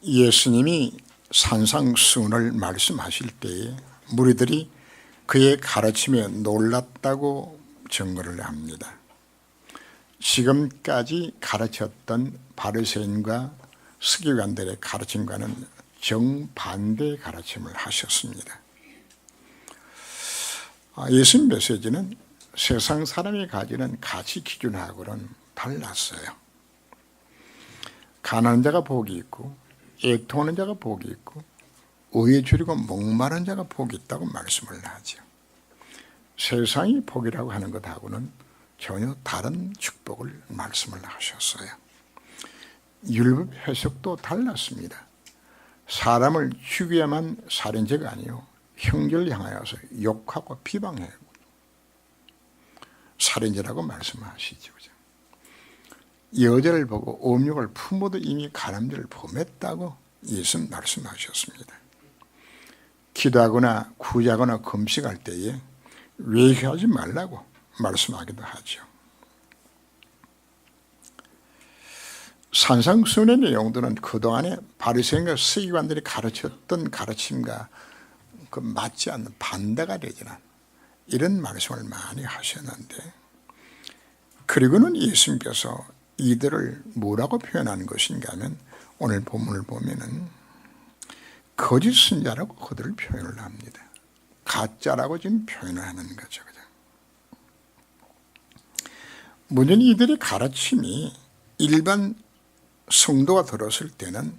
예수님이 산상수훈을 말씀하실 때에 무리들이 그의 가르침에 놀랐다고 증거를 합니다. 지금까지 가르쳤던 바리새인과 서기관들의 가르침과는 정반대의 가르침을 하셨습니다. 예수님 메시지는 세상 사람이 가지는 가치 기준하고는 달랐어요. 가난한 자가 복이 있고 애통하는 자가 복이 있고 의에 줄이고 목마른 자가 복이 있다고 말씀을 하죠. 세상이 복이라고 하는 것하고는 전혀 다른 축복을 말씀을 하셨어요. 율법 해석도 달랐습니다. 사람을 죽여야만 살인죄가 아니요 형제를 향하여서 욕하고 비방해요. 살인죄라고 말씀하시죠. 여자를 보고 음욕을 품어도 이미 가늠죄를 범했다고 예수님 말씀하셨습니다. 기도하거나 구제하거나 금식할 때에 외회하지 말라고 말씀하기도 하죠. 산상수훈의 내용들은 그동안에 바리새인과 서기관들이 가르쳤던 가르침과 맞지 않는 반대가 되지는 이런 말씀을 많이 하셨는데, 그리고는 예수님께서 이들을 뭐라고 표현하는 것인가 하면 오늘 본문을 보면은 거짓 선자라고 그들을 표현을 합니다. 가짜라고 지금 표현을 하는 거죠. 물론 이들의 가르침이 일반 성도가 들었을 때는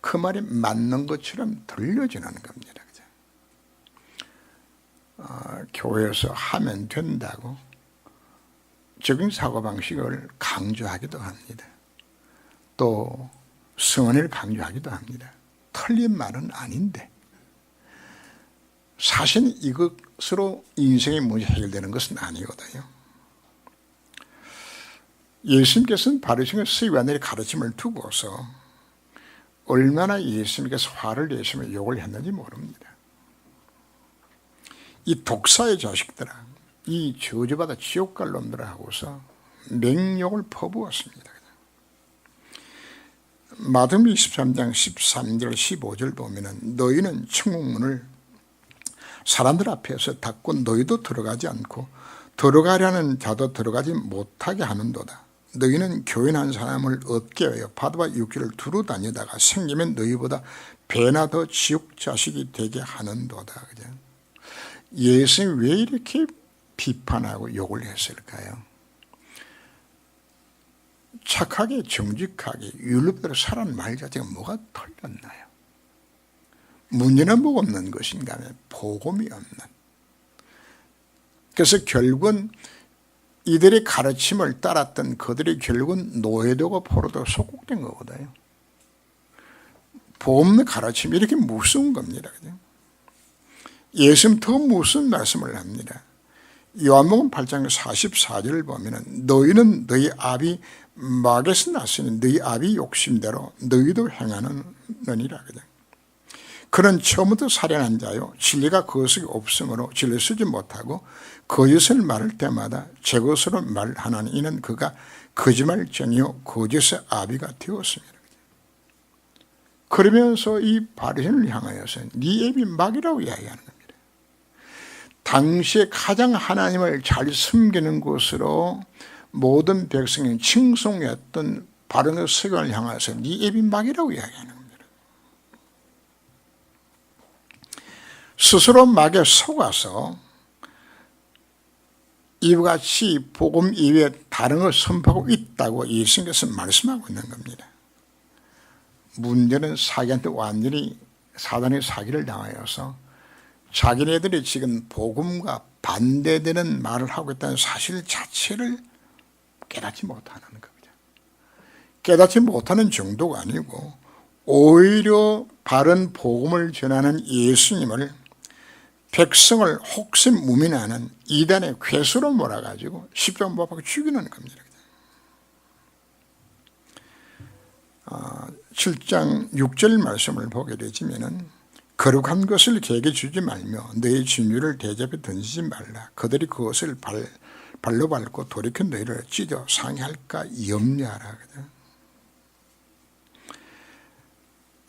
그 말이 맞는 것처럼 들려지는 겁니다. 교회에서 하면 된다고 적인 사고방식을 강조하기도 합니다. 또 성언을 강조하기도 합니다. 틀린 말은 아닌데 사실은 이것으로 인생의 문제 해결되는 것은 아니거든요. 예수님께서는 바리새인과 서기관들의 가르침을 두고서 얼마나 예수님께서 화를 내시며 욕을 했는지 모릅니다. 이 독사의 자식들아, 이 저주받아 지옥 갈 놈들아 하고서 맹욕을 퍼부었습니다. 마태복음 23장 13절 15절 보면은 너희는 천국문을 사람들 앞에서 닫고 너희도 들어가지 않고 들어가려는 자도 들어가지 못하게 하는도다. 너희는 교인한 사람을 얻게 하여 바다와 육지를 두루 다니다가 생기면 너희보다 배나 더 지옥 자식이 되게 하는도다. 예수님이 왜 이렇게 비판하고 욕을 했을까요? 착하게 정직하게 율법대로 살아는 말 자체가 뭐가 틀렸나요? 문제는 뭐가 없는 것인가 하면 복음이 없는. 그래서 결국은 이들의 가르침을 따랐던 그들이 결국은 노예되고 포로되고 속국된 거거든요. 복음의 가르침이 이렇게 무서운 겁니다. 예수님 더 무슨 말씀을 합니다. 요한복음 8장 44절을 보면 너희는 너희 아비 마귀에서 났으니 너희 아비 욕심대로 너희도 행하느니라. 그는 처음부터 살인한 자요 진리가 그 속에 없으므로 진리를 쓰지 못하고 거짓을 말할 때마다 제 것으로 말하나니 이는 그가 거짓말쟁이요 거짓의 아비가 되었습니다. 그러면서 이 바리새인을 향하여서 네 애비 마귀라고 이야기하는 겁니다. 당시에 가장 하나님을 잘 섬기는 곳으로 모든 백성이 칭송했던 바리새인과 서기관을 향해서 네 애비 마귀라고 이야기하는 겁니다. 스스로 마귀에 속아서 이와 같이 복음 이외에 다른 걸 선포하고 있다고 예수님께서 말씀하고 있는 겁니다. 문제는 사기한테 완전히 사단의 사기를 당하여서 자기네들이 지금 복음과 반대되는 말을 하고 있다는 사실 자체를 깨닫지 못하는 겁니다. 깨닫지 못하는 정도가 아니고 오히려 바른 복음을 전하는 예수님을 백성을 혹세무민하는 이단의 괴수로 몰아가지고 십자가 못 박아 죽이는 겁니다. 7장 6절 말씀을 보게 되지면은 거룩한 것을 개에게 주지 말며 너희 진유를 대접에 던지지 말라. 그들이 그것을 발로 밟고 돌이켜 너희를 찢어 상해할까 염려하라.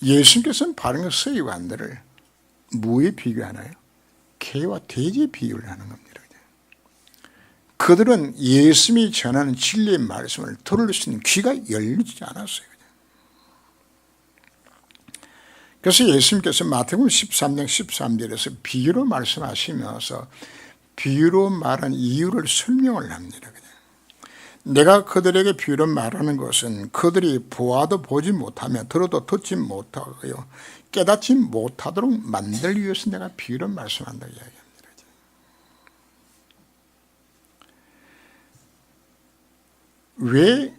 예수님께서는 바른 서기관들을 뭐에 비교하나요? 개와 돼지에 비유를 하는 겁니다. 그들은 예수님이 전하는 진리의 말씀을 들을 수 있는 귀가 열리지 않았어요. 그래서 예수님께서 마태복음 13장 13절에서 비유로 말씀하시면서 비유로 말한 이유를 설명을 합니다. 내가 그들에게 비유로 말하는 것은 그들이 보아도 보지 못하며 들어도 듣지 못하고요 깨닫지 못하도록 만들기 위해서 내가 비유로 말씀한다고 이야기합니다. 왜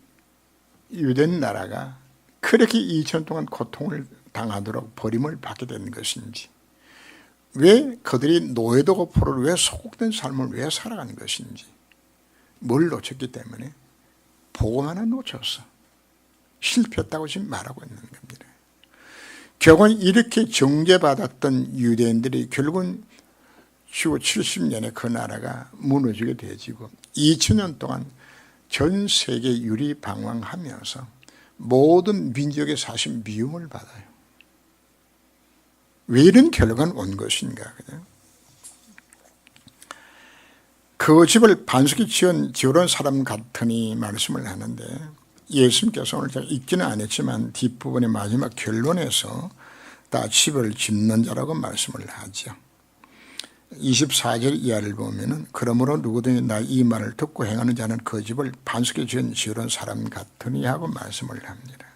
유대 나라가 그렇게 2000년 동안 고통을 당하도록 버림을 받게 된 것인지, 왜 그들이 노예되고 포로로 왜 소곡된 삶을 왜 살아가는 것인지, 뭘 놓쳤기 때문에 복음 하나 놓쳤어. 실패했다고 지금 말하고 있는 겁니다. 결국은 이렇게 정죄받았던 유대인들이 결국은 주고 70년에 그 나라가 무너지게 되어지고 2000년 동안 전 세계 유리방황하면서 모든 민족의 사실 미움을 받아요. 왜 이런 결과는 온 것인가? 그 집을 반석이 지어놓은 사람 같으니 말씀을 하는데, 예수님께서 오늘 제가 읽지는 않았지만 뒷부분의 마지막 결론에서 다 집을 짓는 자라고 말씀을 하죠. 24절 이하를 보면은 그러므로 누구든지 나 이 말을 듣고 행하는 자는 그 집을 반석에 지어놓은 사람 같으니 하고 말씀을 합니다.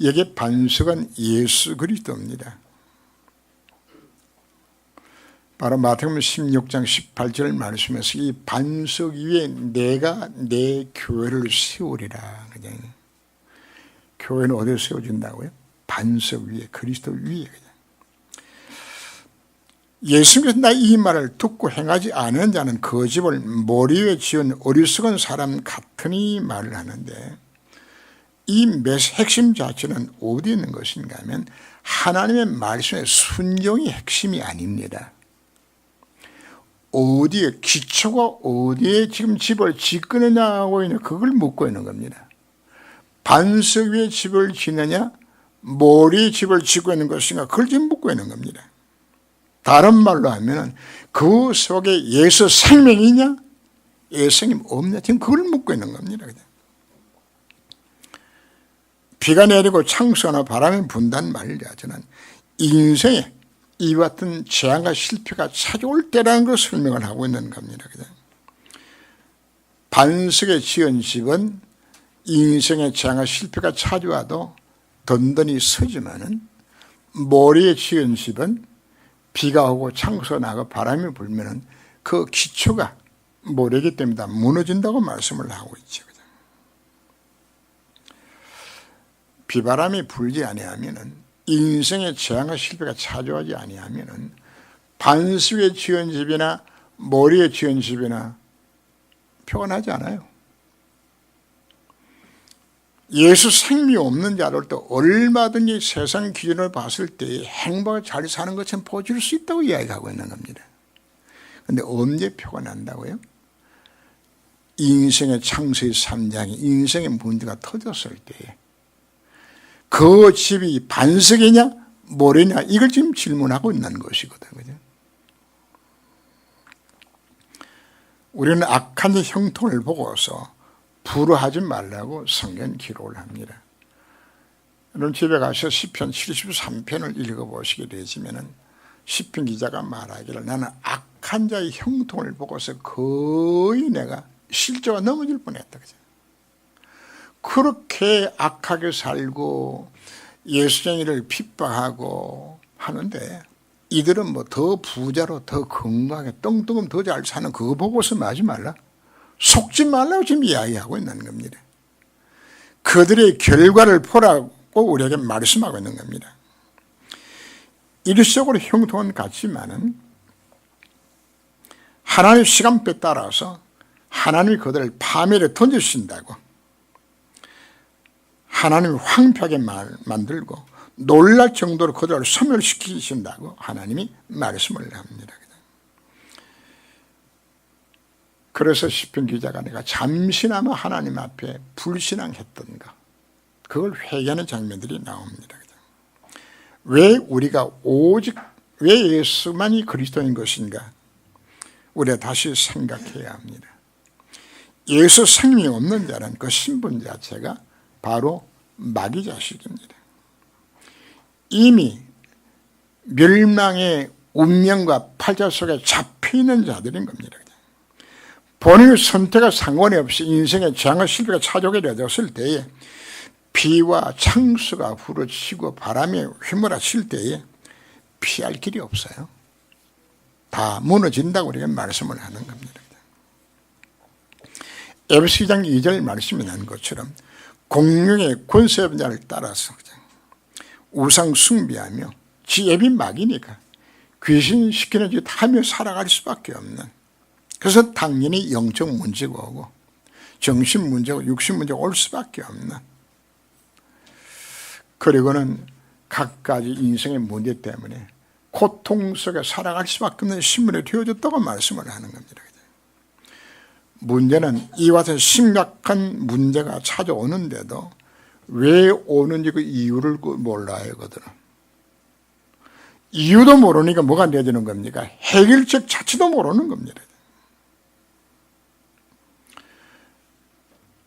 여기 반석은 예수 그리스도입니다. 바로 마태복음 16장 18절 말씀에서 이 반석 위에 내가 내 교회를 세우리라. 그냥 교회는 어디에 세워진다고요? 반석 위에, 그리스도 위에. 예수님께서 나 이 말을 듣고 행하지 않은 자는 그 집을 머리 위에 지은 어리석은 사람 같으니 말을 하는데, 이 핵심 자체는 어디에 있는 것인가 하면 하나님의 말씀의 순종이 핵심이 아닙니다. 어디에, 기초가 어디에 지금 집을 짓느냐 하고 있는 그걸 묻고 있는 겁니다. 반석 위에 집을 짓느냐, 머리에 집을 짓고 있는 것인가, 그걸 지금 묻고 있는 겁니다. 다른 말로 하면 그 속에 예수 생명이 있냐, 예수님이 없냐, 지금 그걸 묻고 있는 겁니다. 비가 내리고 창수나 바람이 분다는 말을 저는 인생에 이와 같은 재앙과 실패가 찾아올 때라는 걸 설명을 하고 있는 겁니다. 반석에 지은 집은 인생의 재앙과 실패가 찾아와도 든든히 서지만은, 모래에 지은 집은 비가 오고 창수가 나고 바람이 불면은 그 기초가 모래이기 때문에 다 무너진다고 말씀을 하고 있죠. 비바람이 불지 아니하면은, 인생의 재앙과 실패가 찾아오지 아니하면은 반석 위에 지은 집이나 모래에 지은 집이나 표가 나지 않아요. 예수 생명이 없는 자들도 얼마든지 세상 기준을 봤을 때 행복하게 잘 사는 것처럼 보여줄 수 있다고 이야기하고 있는 겁니다. 그런데 언제 표가 난다고요? 인생의 창세기 3장에 인생의 문제가 터졌을 때 그 집이 반석이냐 모래냐, 이걸 지금 질문하고 있는 것이거든. 그죠? 우리는 악한 형통을 보고서 불화하지 말라고 성경 기록을 합니다. 여러분 집에 가서 시편 73편을 읽어보시게 되시면은 시편 기자가 말하기를, 나는 악한 자의 형통을 보고서 거의 내가 실제와 넘어질 뻔했다. 그죠? 그렇게 악하게 살고 예수쟁이를 핍박하고 하는데, 이들은 뭐 더 부자로 더 건강하게 똥똥은 더 잘 사는 그거 보고서 하지 말라, 속지 말라고 지금 이야기하고 있는 겁니다. 그들의 결과를 보라고 우리에게 말씀하고 있는 겁니다. 일시적으로 형통은 같지만은 하나님의 시간표에 따라서 하나님이 그들을 파멸에 던져주신다고, 하나님이 황폐하게 만들고 놀랄 정도로 그들을 소멸시키신다고 하나님이 말씀을 합니다. 그래서 시편 기자가 내가 잠시나마 하나님 앞에 불신앙했던가, 그걸 회개하는 장면들이 나옵니다. 왜 우리가 오직 왜 예수만이 그리스도인 것인가? 우리가 다시 생각해야 합니다. 예수 생명이 없는 자는 그 신분 자체가 바로 마귀 자식입니다. 이미 멸망의 운명과 팔자 속에 잡혀있는 자들인 겁니다. 본인의 선택과 상관이 없이 인생의 재앙과 실패가 찾아오게 되었을 때에 비와 창수가 부러치고 바람에 휘몰아칠 때에 피할 길이 없어요. 다 무너진다고 우리가 말씀을 하는 겁니다. 에베소 2장 2절 말씀이 난 것처럼 공룡의 권세의 자를 따라서 우상 숭배하며 지혜비 막이니까 귀신 시키는 짓 하며 살아갈 수밖에 없는, 그래서 당연히 영적 문제가 오고 정신 문제고 육신 문제가 올 수밖에 없는, 그리고는 각가지 인생의 문제 때문에 고통 속에 살아갈 수밖에 없는 신분이 되어졌다고 말씀을 하는 겁니다. 문제는 이와 같은 심각한 문제가 찾아오는데도 왜 오는지 그 이유를 몰라요. 그들은 이유도 모르니까 뭐가 되는 겁니까? 해결책 자체도 모르는 겁니다.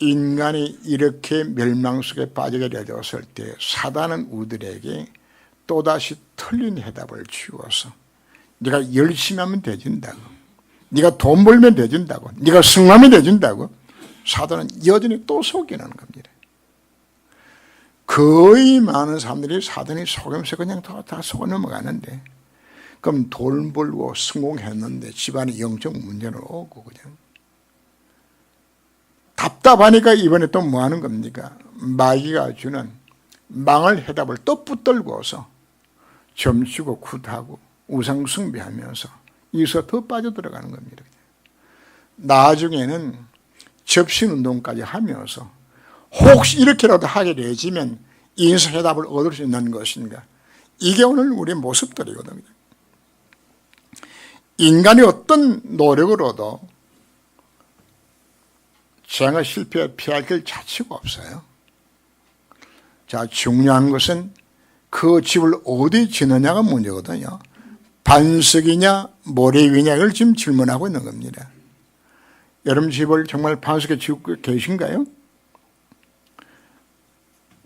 인간이 이렇게 멸망 속에 빠지게 되었을 때 사단은 우리들에게 또다시 틀린 해답을 주어서 네가 열심히 하면 되진다고, 네가 돈 벌면 되진다고, 네가 성하면 되진다고 사단은 여전히 또 속이는 겁니다. 거의 많은 사람들이 사단이 속이면서 그냥 다 속아 넘어가는데, 그럼 돈 벌고 성공했는데 집안에 영적 문제는 오고 그냥 답답하니까 이번에 또 뭐 하는 겁니까? 마귀가 주는 망할 해답을 또 붙들고서 점치고 굿하고 우상 숭배하면서 이서 더 빠져들어가는 겁니다. 나중에는 접신운동까지 하면서 혹시 이렇게라도 하게 되지면 인생해답을 얻을 수 있는 것인가? 이게 오늘 우리의 모습들이거든요. 인간이 어떤 노력으로도 재앙의 실패에 피할 길 자체가 없어요. 자, 중요한 것은 그 집을 어디 지느냐가 문제거든요. 반석이냐 모래 위냐 이걸 지금 질문하고 있는 겁니다. 여러분 집을 정말 반석에 지고 계신가요?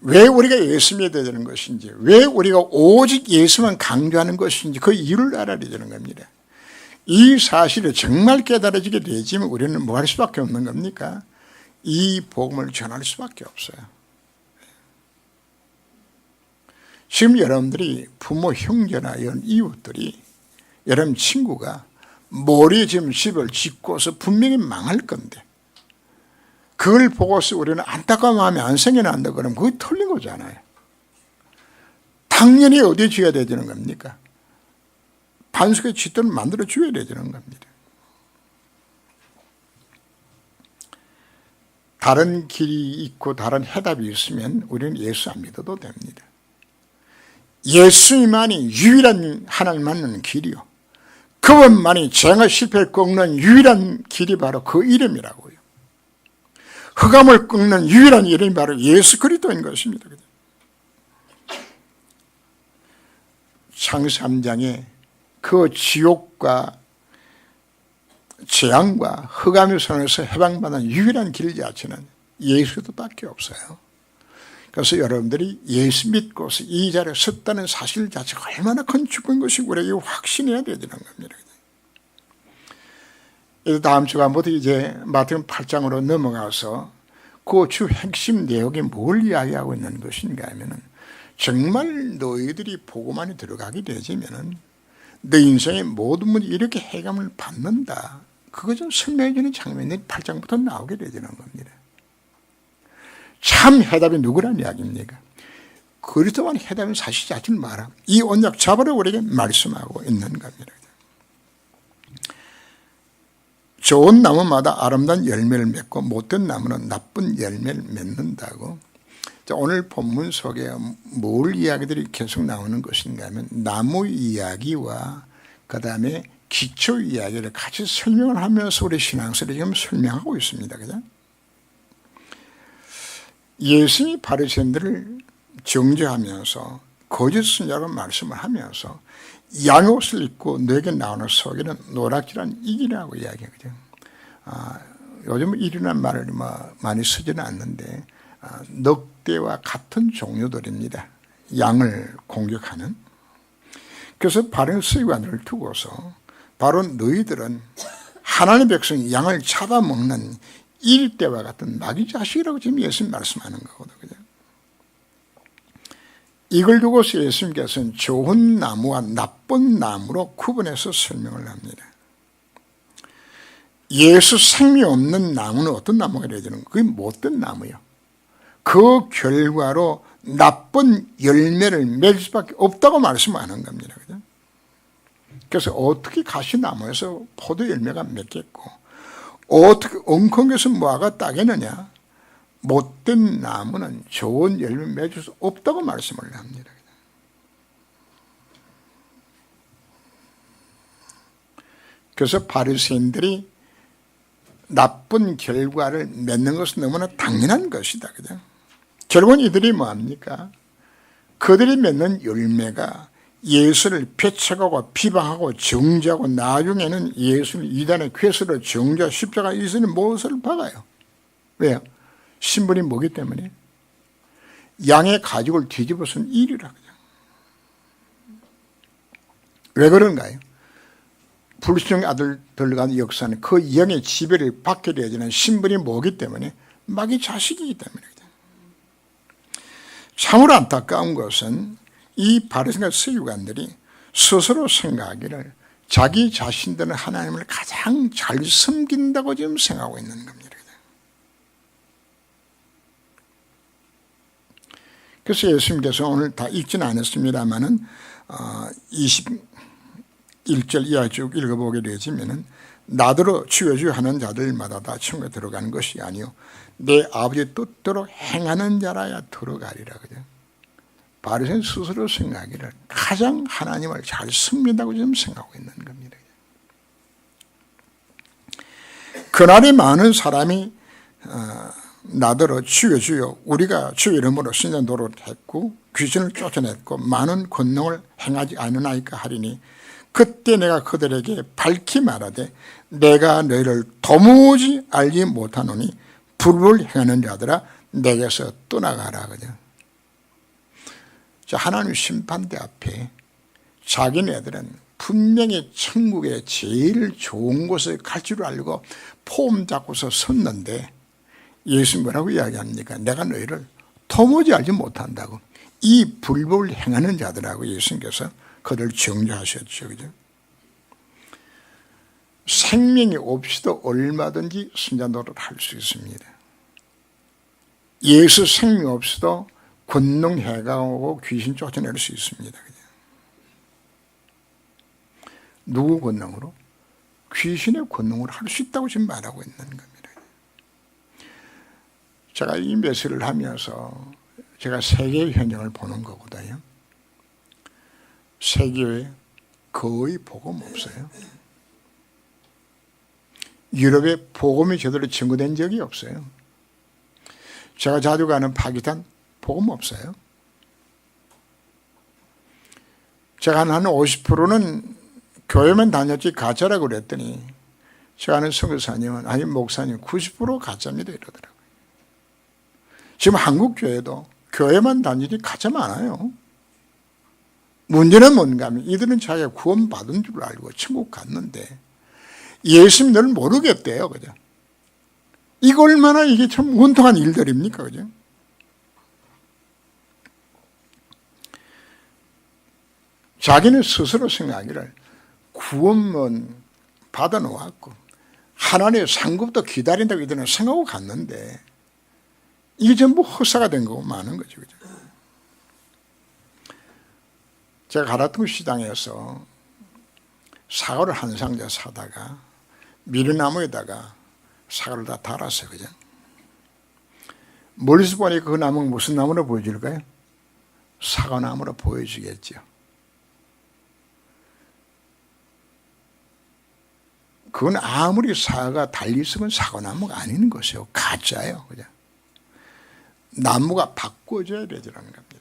왜 우리가 예수 믿어야 되는 것인지, 왜 우리가 오직 예수만 강조하는 것인지 그 이유를 알아야 되는 겁니다. 이 사실을 정말 깨달아지게 되지만 우리는 뭐 할 수밖에 없는 겁니까? 이 복음을 전할 수밖에 없어요. 지금 여러분들이 부모, 형제나 이런 이웃들이, 여러분 친구가 머리에 지금 집을 짓고서 분명히 망할 건데 그걸 보고서 우리는 안타까운 마음이 안 생겨난다 그러면 그게 틀린 거잖아요. 당연히 어디에 지어야 되는 겁니까? 반석에 짓도록 만들어 줘야 되는 겁니다. 다른 길이 있고 다른 해답이 있으면 우리는 예수 안 믿어도 됩니다. 예수님만이 유일한 하나님 만나는 길이요, 그분만이 재앙의 실패를 꺾는 유일한 길이 바로 그 이름이라고요. 흑암을 꺾는 유일한 이름이 바로 예수 그리스도인 것입니다. 창세기 3장에 그 지옥과 재앙과 흑암의 손에서 해방받는 유일한 길 자체는 예수밖에 없어요. 그래서 여러분들이 예수 믿고서 이 자리에 섰다는 사실 자체가 얼마나 큰 축복인 것이 우리에게 확신해야 되는 겁니다. 다음 주간부터 이제 마태복음 8장으로 넘어가서 그 주 핵심 내용이 뭘 이야기하고 있는 것인가 하면은, 정말 너희들이 복음 안에 들어가게 되지면은 내 인생의 모든 문제 이렇게 해감을 받는다, 그거 좀 설명해 주는 장면이 8장부터 나오게 되는 겁니다. 참 해답이 누구란 이야기입니까? 그리스도만 해답은 사실 자체를 말함. 이 언약 잡으러 우리에게 말씀하고 있는 겁니다. 좋은 나무마다 아름다운 열매를 맺고 못된 나무는 나쁜 열매를 맺는다고. 자, 오늘 본문 속에 뭘 이야기들이 계속 나오는 것인가 하면 나무 이야기와 그 다음에 기초 이야기를 같이 설명을 하면서 우리 신앙생활을 지금 설명하고 있습니다. 그죠? 예수님이 바리새인들을 정죄하면서 거짓 선지자라고 말씀을 하면서 양의 옷을 입고 너에게 나오는 속에는 노랗기란 이기라고 이야기하거든요. 요즘 이리란 말을 많이 쓰지는 않는데 늑대와 같은 종류들입니다. 양을 공격하는. 그래서 바른 서기관들을 두고서 바로 너희들은 하나님의 백성이 양을 잡아먹는 일대와 같은 마귀 자식이라고 지금 예수님 말씀하는 거거든요. 이걸 두고서 예수님께서는 좋은 나무와 나쁜 나무로 구분해서 설명을 합니다. 예수 생명 없는 나무는 어떤 나무가 되어야 되는 거예요? 그게 못된 나무예요. 그 결과로 나쁜 열매를 맺을 수밖에 없다고 말씀하는 겁니다. 그죠? 그래서 어떻게 가시나무에서 포도 열매가 맺겠고 어떻게 엉겅에서 무화과 따겠느냐? 못된 나무는 좋은 열매 맺을 수 없다고 말씀을 합니다. 그래서 바리새인들이 나쁜 결과를 맺는 것은 너무나 당연한 것이다. 그죠? 결국은 이들이 뭐합니까? 그들이 맺는 열매가 예수를 배척하고 비방하고 정죄하고 나중에는 예수를 이단의 괴수로 정죄하고 십자가 예수는 못을 박아요. 왜요? 신분이 뭐기 때문에? 양의 가죽을 뒤집어 쓴 일이라. 왜 그런가요? 불신의 아들 들어간 역사는 그 영의 지배를 받게 되어지는 신분이 뭐기 때문에? 마귀 자식이기 때문에. 참으로 안타까운 것은 이 바리새인과 서기관들이 스스로 생각하기를 자기 자신들은 하나님을 가장 잘 섬긴다고 지금 생각하고 있는 겁니다. 그래서 예수님께서 오늘 다 읽지는 않았습니다만은 21절 이하 쭉 읽어보게 되어지면은 나더러 주여 주여 하는 자들마다 다 천국에 들어가는 것이 아니요 내 아버지의 뜻대로 행하는 자라야 들어가리라. 그죠? 바리새인 스스로 생각하기를 가장 하나님을 잘 섬긴다고 지금 생각하고 있는 겁니다. 그날에 많은 사람이 나더러 주여 주여 우리가 주의 이름으로 신전 노릇했고 귀신을 쫓아냈고 많은 권능을 행하지 않으나이까 하리니 그때 내가 그들에게 밝히 말하되 내가 너희를 도무지 알지 못하노니 불을 행하는 자들아 내게서 떠나가라. 그죠? 하나님 심판대 앞에 자기네들은 분명히 천국에 제일 좋은 곳에 갈 줄 알고 폼 잡고서 섰는데 예수님 뭐라고 이야기합니까? 내가 너희를 도무지 알지 못한다고. 이 불법을 행하는 자들하고 예수님께서 그들 정죄하셨죠. 그죠? 생명이 없이도 얼마든지 신자노릇을 할 수 있습니다. 예수 생명 없이도 권능 해가하고 귀신 쫓아낼 수 있습니다. 그죠? 누구 권능으로? 귀신의 권능으로 할 수 있다고 지금 말하고 있는 겁니다. 제가 이 메시지를 하면서 제가 세계의 현장을 보는 거거든요. 세계에 거의 복음 없어요. 유럽에 복음이 제대로 증거된 적이 없어요. 제가 자주 가는 파키스탄 복음 없어요. 제가 한 50%는 교회만 다녔지 가짜라고 그랬더니 제가 아는 선교사님은 아니 목사님 90% 가짜입니다 이러더라고요. 지금 한국 교회도 교회만 다니지 가짜 많아요. 문제는 뭔가 하면 이들은 자기가 구원 받은 줄 알고 천국 갔는데 예수님을 모르겠대요. 그죠? 이거 얼마나 이게 참 원통한 일들입니까? 그죠? 자기는 스스로 생각하기를 구원은 받아놓았고 하나님의 상급도 기다린다고 이들은 생각하고 갔는데 이게 전부 헛사가 된 거고 많은 거죠. 그죠? 제가 가라통 시장에서 사과를 한 상자 사다가 미르나무에다가 사과를 다 달았어요. 그죠? 멀리서 보니까 그 나무는 무슨 나무로 보여질까요? 사과나무로 보여지겠죠. 그건 아무리 사과가 달리 있으면 사과나무가 아닌 것이에요. 가짜예요. 그죠? 나무가 바꿔줘야 되라는 겁니다.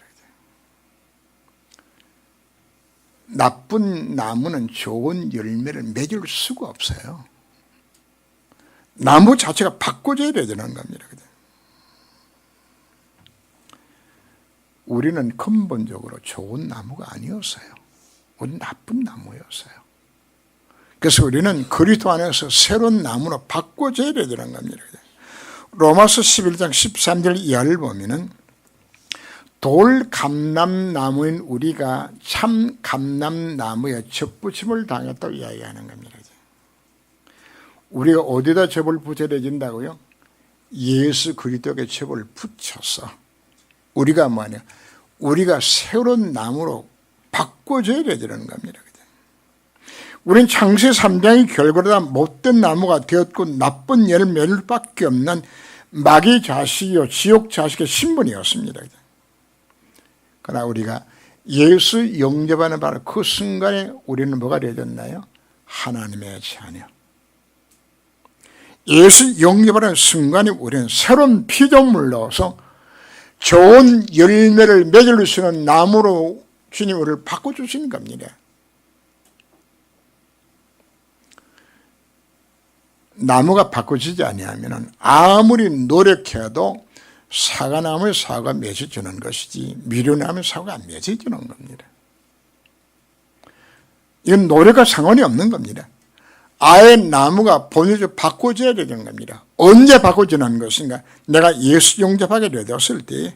나쁜 나무는 좋은 열매를 맺을 수가 없어요. 나무 자체가 바꿔줘야 되는 겁니다. 우리는 근본적으로 좋은 나무가 아니었어요. 우리는 나쁜 나무였어요. 그래서 우리는 그리스도 안에서 새로운 나무로 바꿔줘야 되는 겁니다. 로마서 11장 13절 이하를 보면은 돌 감람나무인 우리가 참 감람나무에 접붙임을 당했다고 이야기하는 겁니다. 우리가 어디다 접을 붙여야 된다고요? 예수 그리스도에게 접을 붙여서 우리가 뭐냐? 우리가 새로운 나무로 바꿔줘야 되는 겁니다. 우리는 창세 3장의 결과로 못된 나무가 되었고 나쁜 열매를 밖에 없는 마귀 자식이요 지옥 자식의 신분이었습니다. 그러나 우리가 예수 영접하는 바로 그 순간에 우리는 뭐가 되어졌나요? 하나님의 자녀. 예수 영접하는 순간에 우리는 새로운 피조물로서 좋은 열매를 맺을 수 있는 나무로 주님 우리를 바꿔주시는 겁니다. 나무가 바꿔지지 아니하면 아무리 노력해도 사과나무에 사과가 맺어주는 것이지 미련나무에 사과가 안 맺어주는 겁니다. 이건 노력과 상관이 없는 겁니다. 아예 나무가 본질적으로 바꿔줘야 되는 겁니다. 언제 바꿔주는 것인가? 내가 예수 영접하게 되었을 때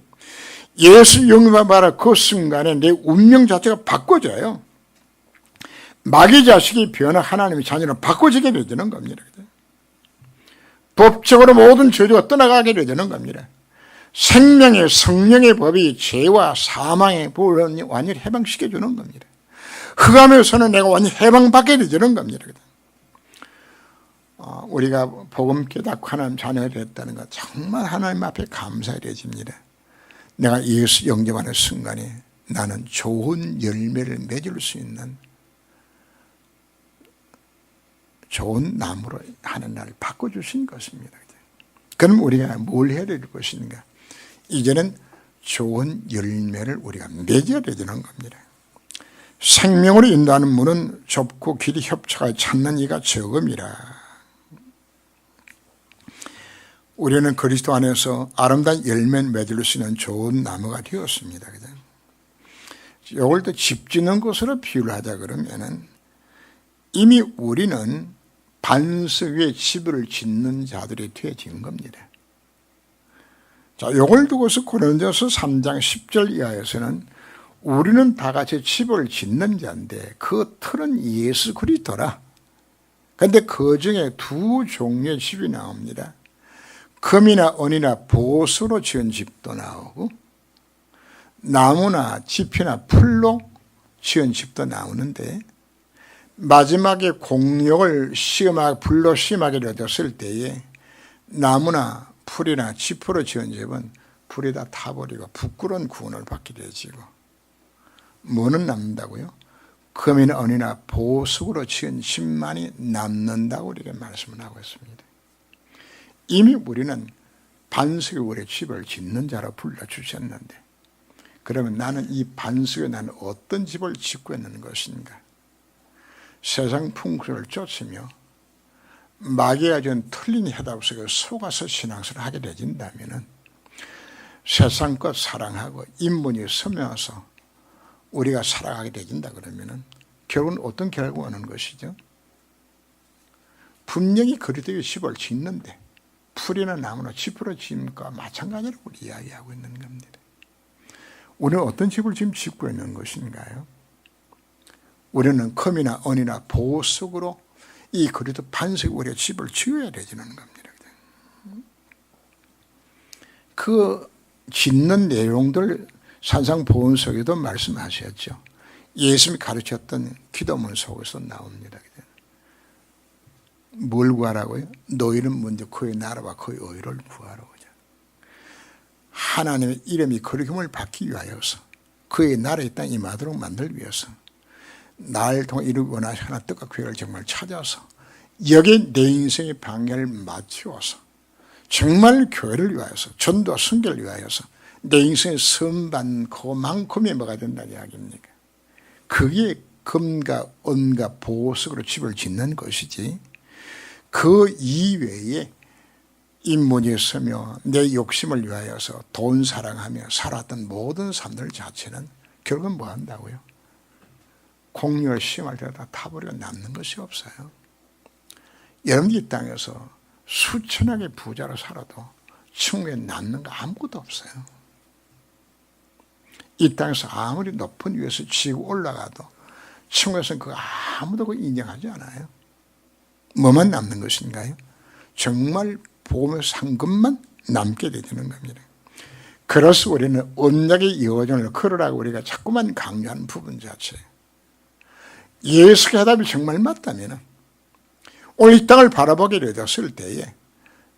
예수 영접하라 그 순간에 내 운명 자체가 바꿔져요. 마귀 자식이 변화 하나님의 자녀로 바꿔지게 되는 겁니다. 법적으로 모든 죄가 떠나가게 되는 겁니다. 생명의 성령의 법이 죄와 사망의 법을 완전히 해방시켜주는 겁니다. 흑암에서는 내가 완전히 해방받게 되는 겁니다. 우리가 복음 깨닫고 하나님 자녀가 됐다는 것 정말 하나님 앞에 감사드립니다. 내가 예수 영접하는 순간에 나는 좋은 열매를 맺을 수 있는 좋은 나무로 하는 날을 바꿔주신 것입니다. 그럼 우리가 뭘 해야 될 것인가? 이제는 좋은 열매를 우리가 맺어야 되는 겁니다. 생명으로 인도하는 문은 좁고 길이 협착하여 찾는 이가 적음이라. 우리는 그리스도 안에서 아름다운 열매를 맺을 수 있는 좋은 나무가 되었습니다. 이걸 또 집 짓는 것으로 비유를 하자 그러면은 이미 우리는 반석 위에 집을 짓는 자들이 되어진 겁니다. 자, 이걸 두고서 고린도서 3장 10절 이하에서는 우리는 다 같이 집을 짓는 자인데 그 틀은 예수 그리스도라. 그런데 그 중에 두 종류의 집이 나옵니다. 금이나 은이나 보수로 지은 집도 나오고 나무나 짚이나 풀로 지은 집도 나오는데 마지막에 공력을 불로 시험하게 되었을 때에 나무나 풀이나 짚으로 지은 집은 불이 다 타버리고 부끄러운 구원을 받게 되지고 뭐는 남는다고요? 금이나 은이나 보석으로 지은 집만이 남는다고 우리에게 말씀을 하고 있습니다. 이미 우리는 반석에 우리의 집을 짓는 자로 불러주셨는데 그러면 나는 이 반석에 나는 어떤 집을 짓고 있는 것인가? 세상 풍수를 쫓으며 마귀가 준 틀린 해답 속에 속아서 신앙생활을 하게 되진다면 세상 것 사랑하고 인문이 서면서 우리가 살아가게 되진다 그러면 결국은 어떤 결과가 오는 것이죠? 분명히 그리스도의 집을 짓는데 풀이나 나무나 짚으로 짓는 것과 마찬가지라고 이야기하고 있는 겁니다. 우리는 어떤 집을 지금 짓고 있는 것인가요? 우리는 금이나 은이나 보석으로 이 그리스도 반석에 우리가 집을 지어야 되는 겁니다. 그 짓는 내용들 산상보훈석에도 말씀하셨죠. 예수님이 가르쳤던 기도문 속에서 나옵니다. 뭘 구하라고요? 너희는 먼저 그의 나라와 그의 의를 구하라고. 하나님의 이름이 거룩함을 받기 위하여서 그의 나라에 땅 임하도록 만들기 위해서 나를 통해 이루고 원하시는 하나 뜻과 계획을 정말 찾아서 여기에 내 인생의 방향을 맞추어서 정말 교회를 위하여서, 전도와 선교를 위하여서 내 인생의 선반 그만큼이 뭐가 된다는 이야기입니까? 그게 금과 은과 보석으로 집을 짓는 것이지, 그 이외에 인문이 서며 내 욕심을 위하여서 돈 사랑하며 살았던 모든 삶들 자체는 결국은 뭐 한다고요? 공유를 시험할 때다 타버리고 남는 것이 없어요. 여러분 이 땅에서 수천억의 부자로 살아도 천국에 남는 거 아무것도 없어요. 이 땅에서 아무리 높은 위에서 지고 올라가도 천국에서는 그거 아무도 인정하지 않아요. 뭐만 남는 것인가요? 정말 복음의 상급만 남게 되는 겁니다. 그래서 우리는 언약의 여정을 걸으라고 우리가 자꾸만 강조하는 부분 자체예요. 예수의 해답이 정말 맞다면 오늘 이 땅을 바라보게 되었을 때에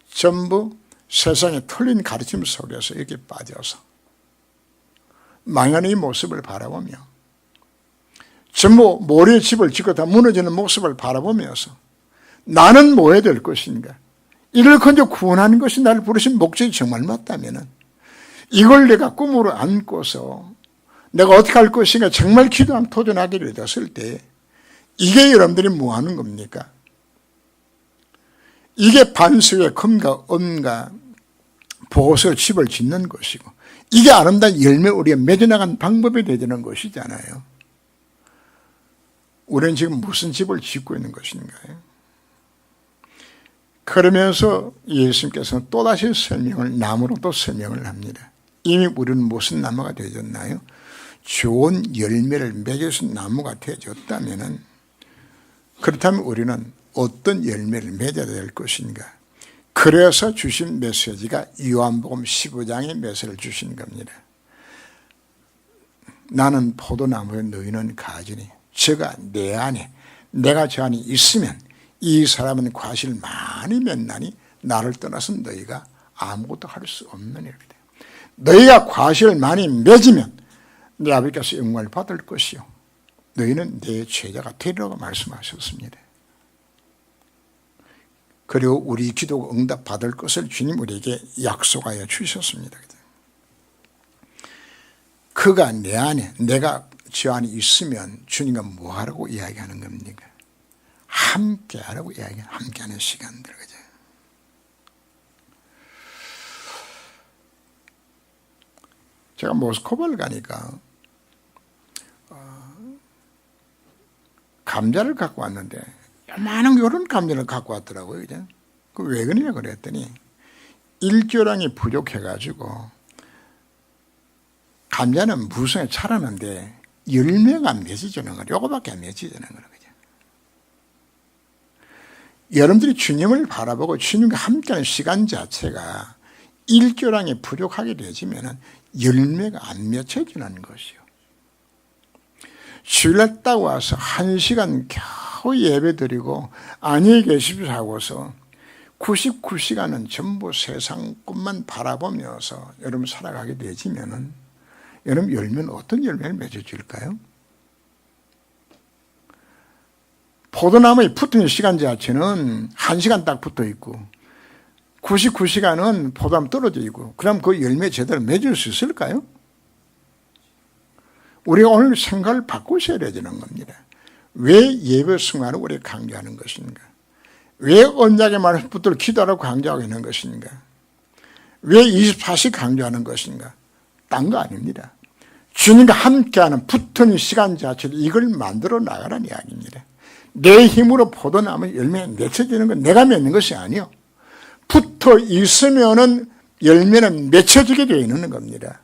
전부 세상의 틀린 가르침 속에서 이렇게 빠져서 망하는 이 모습을 바라보며 전부 모래의 집을 짓고 다 무너지는 모습을 바라보면서 나는 뭐 해야 될 것인가, 이를 건져 구원하는 것이 나를 부르신 목적이 정말 맞다면 이걸 내가 꿈으로 안고서 내가 어떻게 할 것인가 정말 기도하며 도전하게 되었을 때 이게 여러분들이 뭐 하는 겁니까? 이게 반석의 금과 은과 보석 집을 짓는 것이고, 이게 아름다운 열매 우리가 맺어나간 방법이 되는 것이잖아요. 우리는 지금 무슨 집을 짓고 있는 것인가요? 그러면서 예수님께서는 또다시 설명을, 나무로 또 설명을 합니다. 이미 우리는 무슨 나무가 되어졌나요? 좋은 열매를 맺을 수 있는 나무가 되어졌다면, 그렇다면 우리는 어떤 열매를 맺어야 될 것인가? 그래서 주신 메시지가 요한복음 15장의 메시지를 주신 겁니다. 나는 포도나무에 너희는 가지니 저가 내 안에 내가 저 안에 있으면 이 사람은 과실 많이 맺나니 나를 떠나서 너희가 아무것도 할 수 없느니라. 너희가 과실을 많이 맺으면 내 아버지께서 영광을 받을 것이요 너희는 내 제자가 되리라고 말씀하셨습니다. 그리고 우리 기도가 응답받을 것을 주님 우리에게 약속하여 주셨습니다. 그가 내 안에, 내가 저 안에 있으면 주님과 뭐 하라고 이야기하는 겁니까? 함께 하라고 이야기하는, 함께하는 시간들. 그죠? 제가 모스크바를 가니까 감자를 갖고 왔는데 많은 이런 감자를 갖고 왔더라고요. 그죠? 그 왜 그러냐 그랬더니 일조량이 부족해가지고 감자는 무성에 자라는데 열매가 안 맺어지는 거예요. 요거밖에 안 맺어지는 거예요. 여러분들이 주님을 바라보고 주님과 함께하는 시간 자체가 일조량이 부족하게 되지면 열매가 안 맺혀지는 것이요. 주일날 딱 와서 1시간 겨우 예배 드리고 안녕히 계십시오 하고서 99시간은 전부 세상 것만 바라보면서 여러분 살아가게 되지면은 여러분 열매는 어떤 열매를 맺어질까요? 포도나무에 붙은 시간 자체는 1시간 딱 붙어 있고 99시간은 포도나무 떨어져 있고, 그럼 그 열매 제대로 맺을 수 있을까요? 우리가 오늘 생각을 바꾸셔야 되는 겁니다. 왜 예배 승화를 우리가 강조하는 것인가? 왜 언약의 말을 붙들어 기도하라고 강조하고 있는 것인가? 왜 24시 강조하는 것인가? 딴 거 아닙니다. 주님과 함께하는 붙은 시간 자체를 이걸 만들어 나가라는 이야기입니다. 내 힘으로 포도나무 열매 맺혀지는 건 내가 맺는 것이 아니요. 붙어 있으면은 열매는 맺혀지게 되어 있는 겁니다.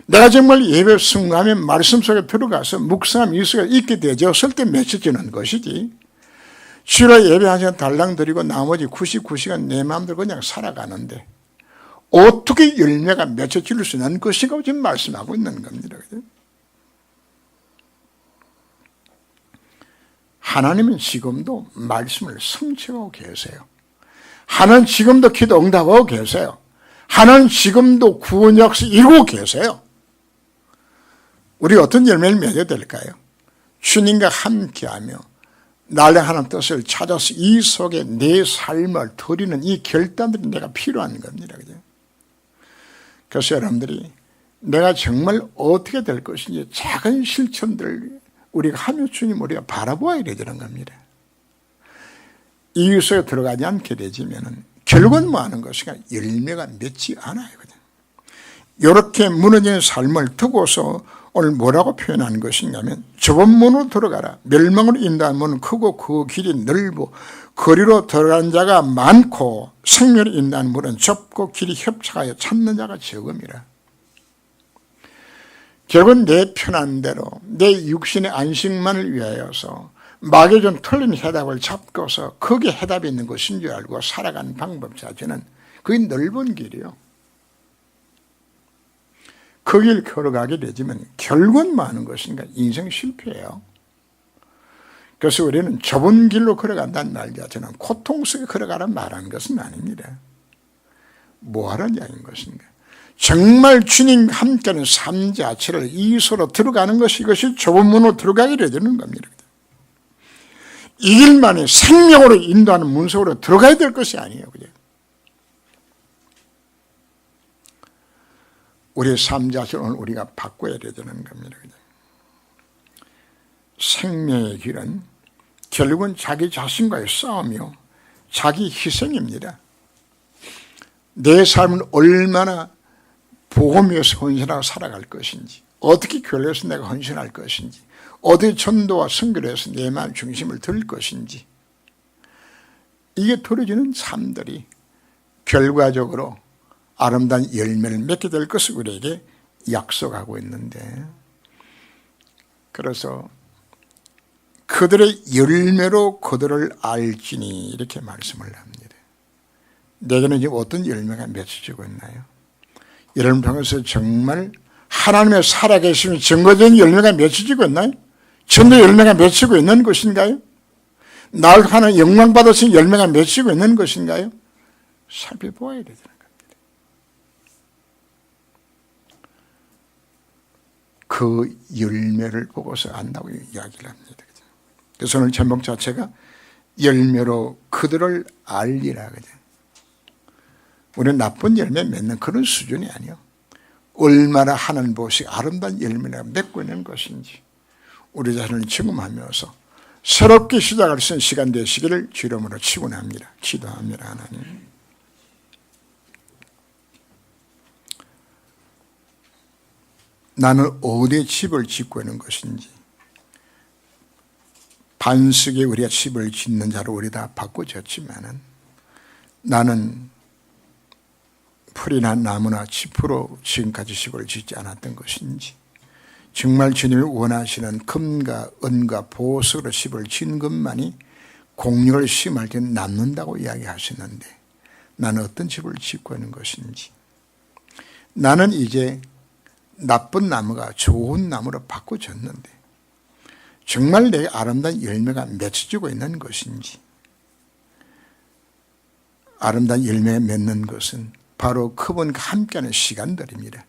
내가 정말 예배 순간에 말씀 속에 들어가서 묵상함 이수가 있게 되었을 때 맺혀지는 것이지, 주일에 예배 1시간 달랑 드리고 나머지 99시간 내 마음대로 그냥 살아가는데 어떻게 열매가 맺혀질 수 있는 것인가 지금 말씀하고 있는 겁니다. 하나님은 지금도 말씀을 성취하고 계세요. 하나님 지금도 기도 응답하고 계세요. 하나님 지금도 구원 역사 이루고 계세요. 우리 어떤 열매를 맺어야 될까요? 주님과 함께하며 나를 하는 뜻을 찾아서 이 속에 내 삶을 드리는 이 결단들이 내가 필요한 겁니다. 그죠? 그래서 여러분들이 내가 정말 어떻게 될 것인지 작은 실천들을 우리가 하며 주님 우리가 바라보아야 되는 겁니다. 이 속에 들어가지 않게 되지면 결국은 뭐 하는 것인가? 열매가 맺지 않아요. 이렇게 무너진 삶을 두고서 오늘 뭐라고 표현하는 것인가 하면 좁은 문으로 들어가라. 멸망으로 인도하는 문은 크고 그 길이 넓고 거리로 들어가는 자가 많고 생명을 인도하는 문은 좁고 길이 협착하여 찾는 자가 적음이라. 결국은 내 편한 대로 내 육신의 안식만을 위하여서 마귀에 준 틀린 해답을 잡고서 거기에 해답이 있는 것인 줄 알고 살아가는 방법 자체는 그게 넓은 길이요. 그 길 걸어가게 되지만 결국은 뭐 하는 것인가? 인생 실패예요. 그래서 우리는 좁은 길로 걸어간다는 말 자체는 고통 속에 걸어가란 말하는 것은 아닙니다. 뭐 하는 이야기인 것인가? 정말 주님과 함께하는 삶 자체를 이소로 들어가는 것이 이것이 좁은 문으로 들어가게 되는 겁니다. 이 길만이 생명으로 인도하는 문 속으로 들어가야 될 것이 아니에요. 그죠? 우리의 삶 자체를 오늘 우리가 바꿔야 되는 겁니다. 그죠? 생명의 길은 결국은 자기 자신과의 싸움이요, 자기 희생입니다. 내 삶은 얼마나 복음 위해서 헌신하고 살아갈 것인지, 어떻게 교회에서 내가 헌신할 것인지, 어떻게 전도와 선교를 해서 내 마음 중심을 들 것인지, 이게 들어지는 삶들이 결과적으로 아름다운 열매를 맺게 될 것을 우리에게 약속하고 있는데, 그래서 그들의 열매로 그들을 알지니 이렇게 말씀을 합니다. 내게는 지금 어떤 열매가 맺혀지고 있나요? 여러분 통해서 정말 하나님의 살아계심이 증거된 열매가 맺혀지고 있나요? 전도 열매가 맺히고 있는 것인가요? 날 하나 영광 받으신 열매가 맺히고 있는 것인가요? 살펴보아야 되는 겁니다. 그 열매를 보고서 안다고 이야기를 합니다. 그래서 오늘 제목 자체가 열매로 그들을 알리라. 우리는 나쁜 열매 맺는 그런 수준이 아니요. 얼마나 하나님 보시고 아름다운 열매를 맺고 있는 것인지 우리 자신을 점검하면서 새롭게 시작할 수 있는 시간 되시기를 주름으로 축원합니다. 기도합니다. 하나님. 나는 어디에 집을 짓고 있는 것인지, 반석에 우리가 집을 짓는 자로 우리 다 바꿔졌지만은 나는 풀이나 나무나 짚으로 지금까지 집을 짓지 않았던 것인지, 정말 주님이 원하시는 금과 은과 보석으로 집을 짓는 것만이 공력을 심할 때 남는다고 이야기하셨는데 나는 어떤 집을 짓고 있는 것인지, 나는 이제 나쁜 나무가 좋은 나무로 바꿔졌는데 정말 내 아름다운 열매가 맺혀지고 있는 것인지, 아름다운 열매가 맺는 것은 바로 그분과 함께하는 시간들입니다.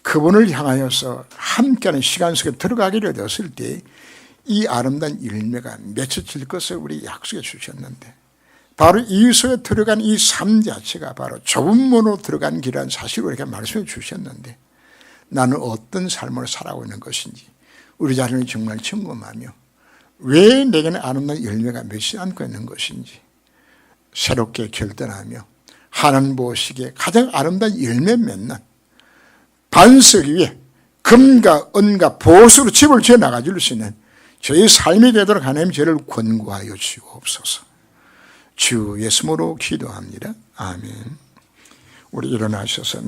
그분을 향하여서 함께하는 시간 속에 들어가기로 되었을 때 이 아름다운 열매가 맺혀질 것을 우리 약속해 주셨는데, 바로 이 속에 들어간 이 삶 자체가 바로 좁은 문으로 들어간 길이라는 사실을 우리가 말씀해 주셨는데 나는 어떤 삶을 살아가고 있는 것인지 우리 자신을 정말 점검하며 왜 내게는 아름다운 열매가 맺지 않고 있는 것인지 새롭게 결단하며 하나님 보시기에 가장 아름다운 열매 맺는 반석 위에 금과 은과 보석으로 집을 지어 나가줄 수 있는 저희 삶이 되도록 하나님 저를 권고하여 주옵소서. 주 예수님으로 기도합니다. 아멘. 우리 일어나셔서